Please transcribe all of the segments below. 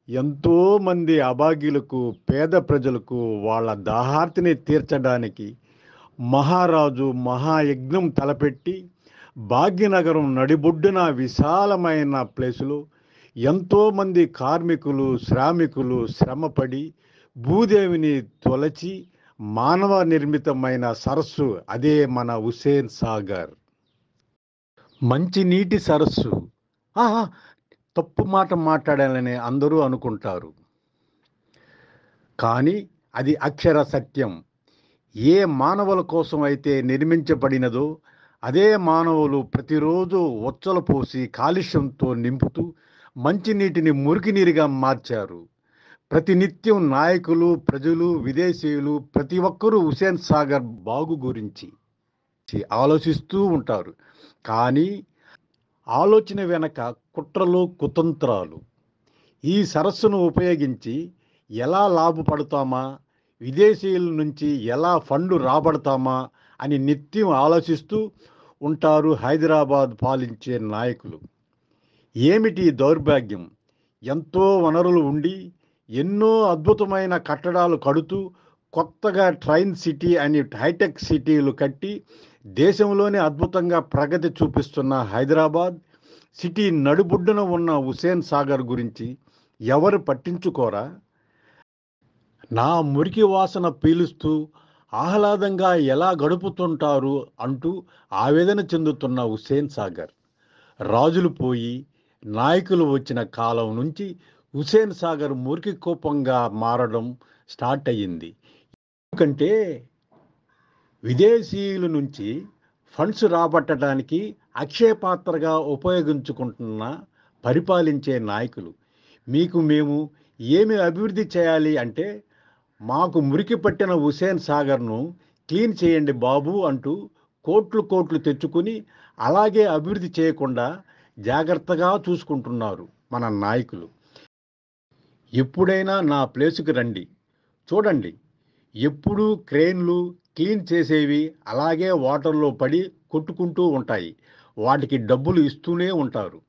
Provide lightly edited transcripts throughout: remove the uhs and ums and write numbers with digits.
ఎంతోమంది అభాగ్యులకు, పేద ప్రజలకు వాళ్ళ దాహార్తిని తీర్చడానికి మహారాజు మహాయజ్ఞం తలపెట్టి భాగ్యనగరం నడిబొడ్డున విశాలమైన ప్లేసులో ఎంతోమంది కార్మికులు, శ్రామికులు శ్రమపడి భూదేవిని తొలచి మానవ నిర్మితమైన సరస్సు అదే మన హుస్సేన్ సాగర్. మంచినీటి సరస్సు. ఆహా, తప్పు మాట మాట్లాడాలని అందరూ అనుకుంటారు, కానీ అది అక్షర సత్యం. ఏ మానవుల కోసం అయితే నిర్మించబడినదో అదే మానవులు ప్రతిరోజు ఉచ్చలు పోసి కాలుష్యంతో నింపుతూ మంచినీటిని మురికినీరుగా మార్చారు. ప్రతినిత్యం నాయకులు, ప్రజలు, విదేశీయులు ప్రతి ఒక్కరూ హుస్సేన్ సాగర్ బాగు గురించి ఆలోచిస్తూ ఉంటారు. కానీ ఆలోచన వెనక కుట్రలు, కుతంత్రాలు. ఈ సరస్సును ఉపయోగించి ఎలా లాభపడతామా, విదేశీయుల నుంచి ఎలా ఫండ్లు రాబడతామా అని నిత్యం ఆలోచిస్తూ ఉంటారు హైదరాబాద్ పాలించే నాయకులు. ఏమిటి దౌర్భాగ్యం? ఎంతో వనరులు ఉండి ఎన్నో అద్భుతమైన కట్టడాలు కడుతూ కొత్తగా ట్రైన్ సిటీ అని హైటెక్ సిటీలు కట్టి దేశంలోనే అద్భుతంగా ప్రగతి చూపిస్తున్న హైదరాబాద్ సిటీ నడుబొడ్డున ఉన్న హుస్సేన్ సాగర్ గురించి ఎవరు పట్టించుకోరా? నా మురికి వాసన పీలుస్తూ ఆహ్లాదంగా ఎలా గడుపుతుంటారు అంటూ ఆవేదన చెందుతున్న హుస్సేన్ సాగర్. రాజులు పోయి నాయకులు వచ్చిన కాలం నుంచి హుస్సేన్ సాగర్ మురికి కూపంగా మారడం స్టార్ట్ అయ్యింది. ఎందుకంటే విదేశీయుల నుంచి ఫండ్స్ రాబట్టడానికి అక్షయ పాత్రగా ఉపయోగించుకుంటున్న పరిపాలించే నాయకులు. మీకు మేము ఏమి అభివృద్ధి చేయాలి అంటే మాకు మురికి పట్టిన హుస్సేన్ సాగర్ను క్లీన్ చేయండి బాబు అంటూ కోట్లు కోట్లు తెచ్చుకుని అలాగే అభివృద్ధి చేయకుండా జాగ్రత్తగా చూసుకుంటున్నారు మన నాయకులు. ఎప్పుడైనా నా ప్లేసుకి రండి, చూడండి. ఎప్పుడూ క్రెయిన్లు క్లీన్ చేసేవి అలాగే వాటర్లో పడి కొట్టుకుంటూ ఉంటాయి. వాటికి డబ్బులు ఇస్తూనే ఉంటారు.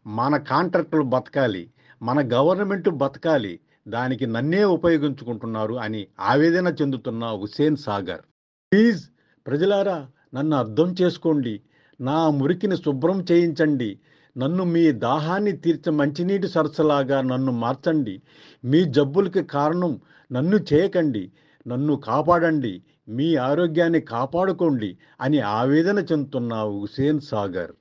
మన కాంట్రాక్టులు బతకాలి, మన గవర్నమెంట్ బతకాలి, దానికి నన్నే ఉపయోగించుకుంటున్నారు అని ఆవేదన చెందుతున్న హుస్సేన్ సాగర్. ప్లీజ్ ప్రజలారా, నన్ను అర్థం చేసుకోండి. నా మురికిని శుభ్రం చేయించండి. నన్ను మీ దాహాన్ని తీర్చే మంచినీటి సరస్సులాగా నన్ను మార్చండి. మీ జబ్బులకి కారణం నన్ను చేయకండి. నన్ను కాపాడండి. మీ ఆరోగ్యాన్ని కాపాడుకోండి అని ఆవేదన చెందుతున్న హుస్సేన్ సాగర్.